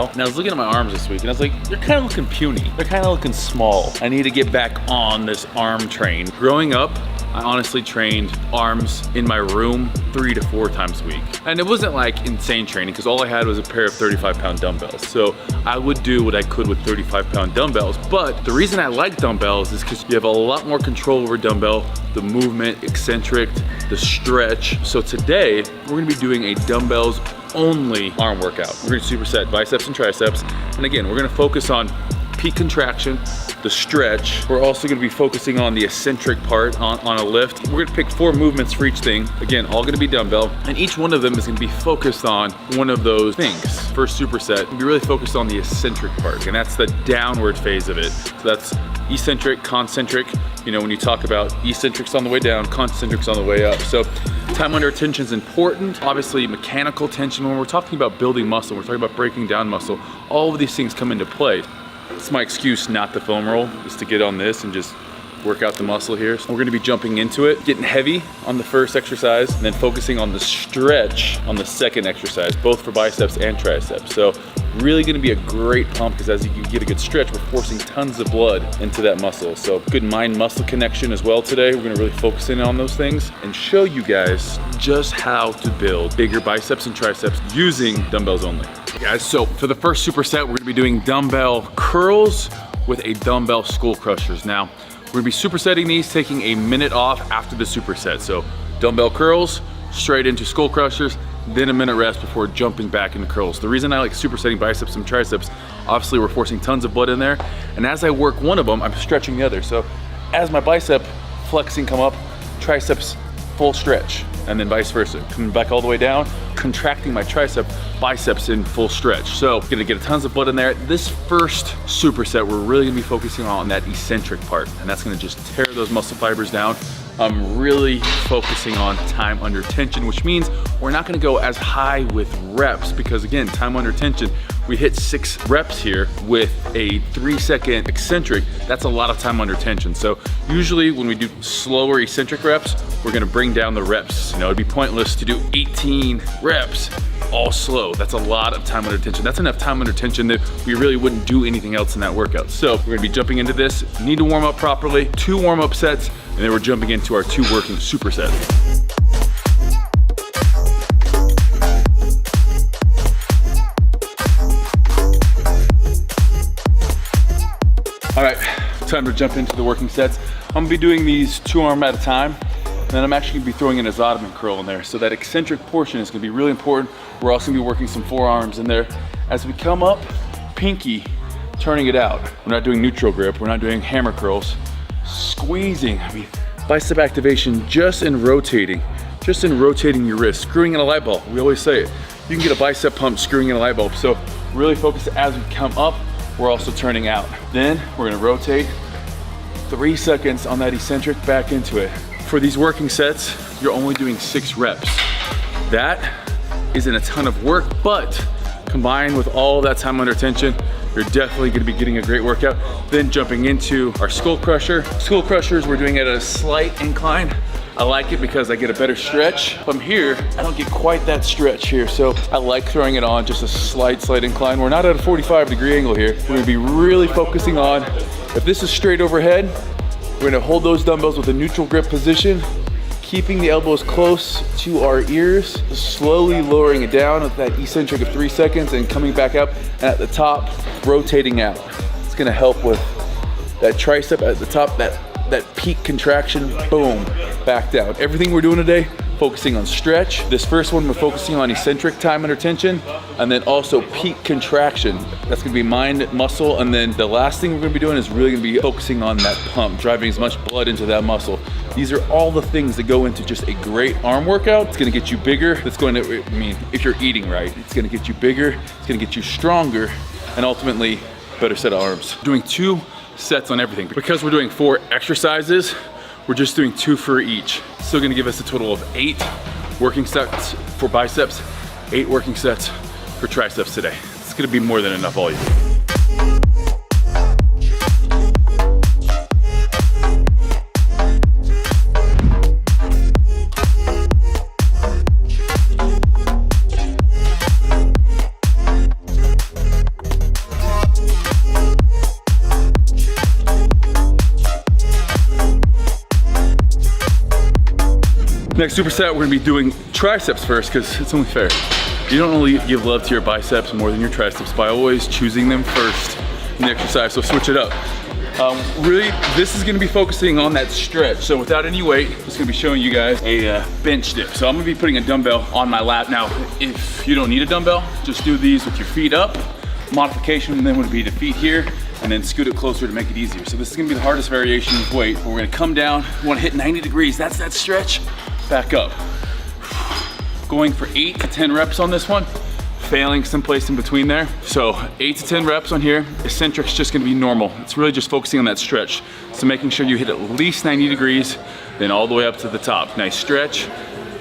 while, and I was looking at my arms this week, and I was like, they're kind of looking puny. They're kind of looking small. I need to get back on this arm train. Growing up, I honestly trained arms in my room 3 to 4 times a week. And it wasn't like insane training because all I had was a pair of 35-pound dumbbells. So I would do what I could with 35-pound dumbbells. But the reason I like dumbbells is because you have a lot more control over dumbbell, the movement, eccentric, the stretch. So today, we're gonna be doing a dumbbells only arm workout. We're gonna superset biceps and triceps. And again, we're gonna focus on peak contraction, the stretch. We're also gonna be focusing on the eccentric part on a lift. We're gonna pick 4 movements for each thing. Again, all gonna be dumbbell, and each one of them is gonna be focused on one of those things. First superset, we'll be really focused on the eccentric part, and that's the downward phase of it. So that's eccentric, concentric. You know, when you talk about eccentrics on the way down, concentrics on the way up. So time under tension is important. Obviously, mechanical tension, when we're talking about building muscle, we're talking about breaking down muscle, all of these things come into play. It's my excuse not to foam roll, is to get on this and just work out the muscle here. So we're gonna be jumping into it, getting heavy on the first exercise, and then focusing on the stretch on the second exercise, both for biceps and triceps. So really gonna be a great pump because as you get a good stretch, we're forcing tons of blood into that muscle. So good mind-muscle connection as well today. We're gonna really focus in on those things and show you guys just how to build bigger biceps and triceps using dumbbells only. Okay, guys, so for the first superset, we're gonna be doing dumbbell curls with a dumbbell skull crushers. Now, we're gonna be supersetting these, taking a minute off after the superset. So dumbbell curls, straight into skull crushers, then a minute rest before jumping back into curls. The reason I like supersetting biceps and triceps, obviously we're forcing tons of blood in there, and as I work one of them, I'm stretching the other. So as my bicep flexing come up, triceps full stretch, and then vice versa. Coming back all the way down, contracting my tricep, biceps in full stretch. So gonna get tons of blood in there. This first superset, we're really gonna be focusing on that eccentric part, and that's gonna just tear those muscle fibers down. I'm really focusing on time under tension, which means we're not gonna go as high with reps because again, time under tension, we hit 6 reps here with a 3-second eccentric. That's a lot of time under tension. So usually when we do slower eccentric reps, we're gonna bring down the reps. You know, it'd be pointless to do 18 reps all slow. That's a lot of time under tension. That's enough time under tension that we really wouldn't do anything else in that workout. So we're gonna be jumping into this. Need to warm up properly, 2 warm-up sets, and then we're jumping into our 2 working supersets. All right, time to jump into the working sets. I'm gonna be doing these 2 arm at a time, and then I'm actually gonna be throwing in a Ottoman curl in there. So that eccentric portion is gonna be really important. We're also gonna be working some forearms in there. As we come up, pinky, turning it out. We're not doing neutral grip, we're not doing hammer curls. Squeezing, I mean, bicep activation just in rotating your wrist, screwing in a light bulb. We always say it. You can get a bicep pump screwing in a light bulb. So really focus as we come up, we're also turning out. Then we're gonna rotate 3 seconds on that eccentric back into it. For these working sets, you're only doing 6 reps. That isn't a ton of work, but combined with all that time under tension, you're definitely gonna be getting a great workout. Then jumping into our skull crusher. Skull crushers, we're doing it at a slight incline. I like it because I get a better stretch. From here, I don't get quite that stretch here, so I like throwing it on just a slight incline. We're not at a 45-degree angle here. We're gonna be really focusing on, if this is straight overhead, we're gonna hold those dumbbells with a neutral grip position, keeping the elbows close to our ears, slowly lowering it down with that eccentric of 3 seconds and coming back up, and at the top, rotating out. It's gonna help with that tricep at the top, that peak contraction, boom, back down. Everything we're doing today, focusing on stretch. This first one, we're focusing on eccentric time under tension, and then also peak contraction. That's gonna be mind, muscle, and then the last thing we're gonna be doing is really gonna be focusing on that pump, driving as much blood into that muscle. These are all the things that go into just a great arm workout. It's gonna get you bigger. It's going to, I mean, if you're eating right, it's gonna get you bigger, it's gonna get you stronger, and ultimately, better set of arms. Doing 2 sets on everything. Because we're doing 4 exercises, we're just doing 2 for each. Still gonna give us a total of 8 working sets for biceps, 8 working sets for triceps today. It's gonna be more than enough volume. Next superset, we're gonna be doing triceps first because it's only fair. You don't only give love to your biceps more than your triceps by always choosing them first in the exercise, so switch it up. Really, this is gonna be focusing on that stretch. So without any weight, it's gonna be showing you guys a bench dip. So I'm gonna be putting a dumbbell on my lap. Now, if you don't need a dumbbell, just do these with your feet up. Modification then would be the feet here, and then scoot it closer to make it easier. So this is gonna be the hardest variation with weight. We're gonna come down, we wanna hit 90 degrees. That's that stretch, back up. Going for 8 to 10 reps on this one. Failing someplace in between there. So 8 to 10 reps on here. Eccentric's just gonna be normal. It's really just focusing on that stretch. So making sure you hit at least 90 degrees, then all the way up to the top. Nice stretch,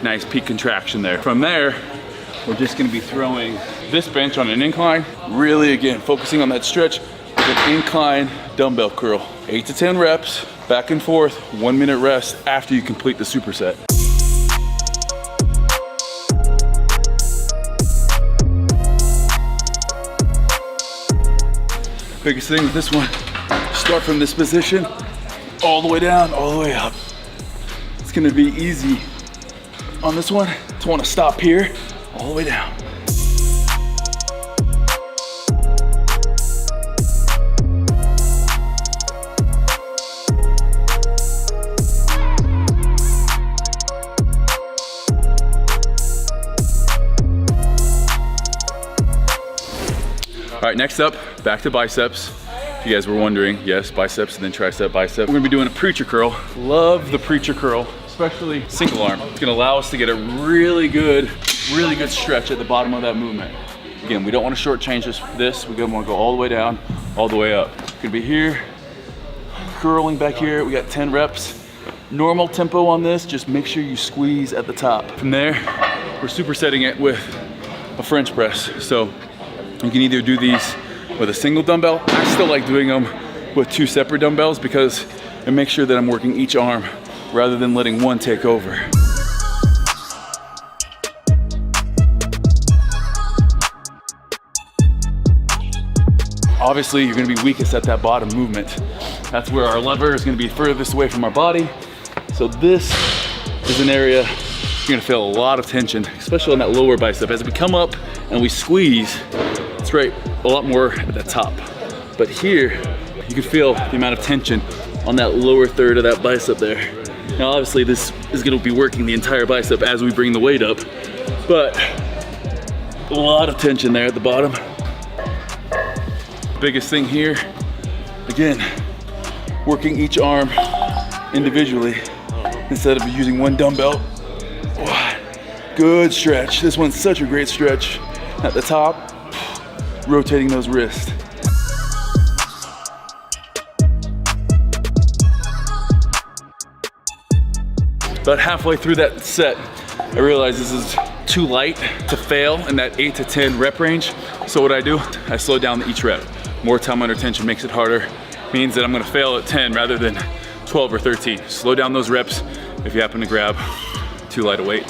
nice peak contraction there. From there, we're just gonna be throwing this bench on an incline. Really, again, focusing on that stretch with an incline dumbbell curl. 8 to 10 reps, back and forth, 1 minute rest after you complete the superset. Biggest thing with this one, start from this position, all the way down, all the way up. It's gonna be easy on this one to wanna stop here, all the way down. All right, next up, back to biceps. If you guys were wondering, yes, biceps and then tricep, bicep. We're gonna be doing a preacher curl. Love the preacher curl, especially single arm. It's gonna allow us to get a really good stretch at the bottom of that movement. Again, we don't wanna shortchange this. We wanna go all the way down, all the way up. Gonna be here, curling back here. We got 10 reps. Normal tempo on this, just make sure you squeeze at the top. From there, we're supersetting it with a French press. So you can either do these with a single dumbbell. I still like doing them with 2 separate dumbbells because it makes sure that I'm working each arm rather than letting one take over. Obviously, you're gonna be weakest at that bottom movement. That's where our lever is gonna be furthest away from our body. So this is an area you're gonna feel a lot of tension, especially on that lower bicep. As we come up and we squeeze, it's right a lot more at the top. But here, you can feel the amount of tension on that lower third of that bicep there. Now obviously this is gonna be working the entire bicep as we bring the weight up, but a lot of tension there at the bottom. Biggest thing here, again, working each arm individually instead of using one dumbbell. Good stretch. This one's such a great stretch at the top. Rotating those wrists. About halfway through that set, I realized this is too light to fail in that 8 to 10 rep range. So what I do, I slow down each rep. More time under tension makes it harder. Means that I'm gonna fail at 10 rather than 12 or 13. Slow down those reps if you happen to grab too light a weight.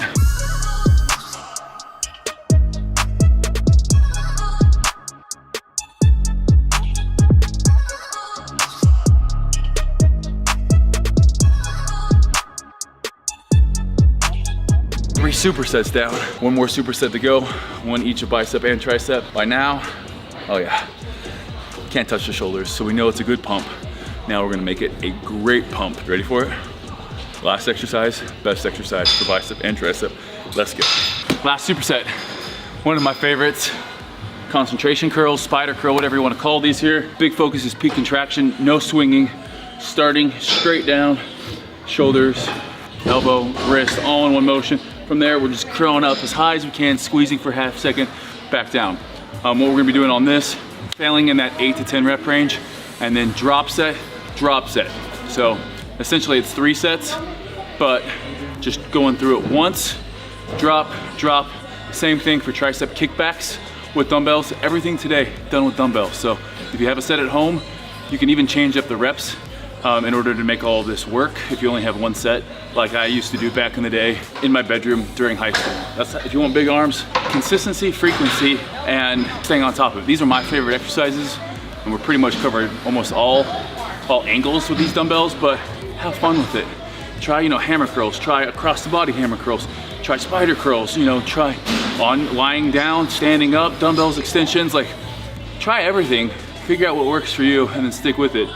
Supersets down. One more superset to go. One each of bicep and tricep. By now, oh yeah, can't touch the shoulders, so we know it's a good pump. Now we're gonna make it a great pump. Ready for it? Last exercise, best exercise for bicep and tricep. Let's go. Last superset, one of my favorites. Concentration curls, spider curl, whatever you wanna call these here. Big focus is peak contraction, no swinging. Starting straight down, shoulders, elbow, wrist, all in one motion. From there, we're just curling up as high as we can, squeezing for half a second, back down. What we're gonna be doing on this, failing in that 8 to 10 rep range, and then drop set, drop set. So essentially it's 3 sets, but just going through it once, drop, drop. Same thing for tricep kickbacks with dumbbells. Everything today done with dumbbells. So if you have a set at home, you can even change up the reps in order to make all of this work if you only have one set, like I used to do back in the day in my bedroom during high school. That's if you want big arms, consistency, frequency, and staying on top of it. These are my favorite exercises, and we're pretty much covered almost all angles with these dumbbells, but have fun with it. Try, you know, hammer curls, try across the body hammer curls, try spider curls, you know, try on lying down, standing up, dumbbells, extensions, like try everything, figure out what works for you and then stick with it.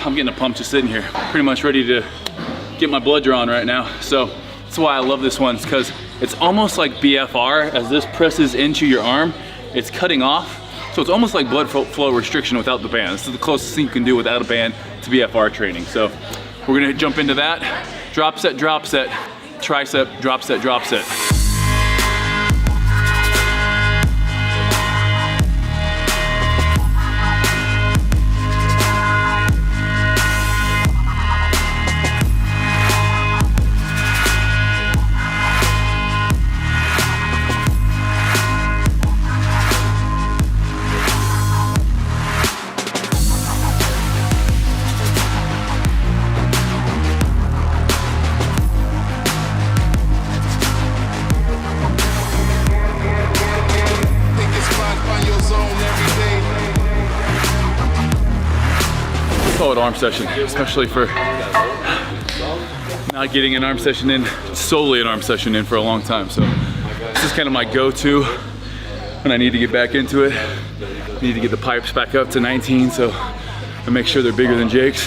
I'm getting a pump just sitting here, pretty much ready to get my blood drawn right now. So that's why I love this one, because it's almost like BFR. As this presses into your arm, it's cutting off. So it's almost like blood flow restriction without the band. This is the closest thing you can do without a band to BFR training. So we're gonna jump into that. Drop set, tricep, drop set, drop set. Solid arm session, especially for not getting an arm session in, solely an arm session in for a long time. So this is kind of my go-to when I need to get back into it. I need to get the pipes back up to 19, so I make sure they're bigger than Jake's.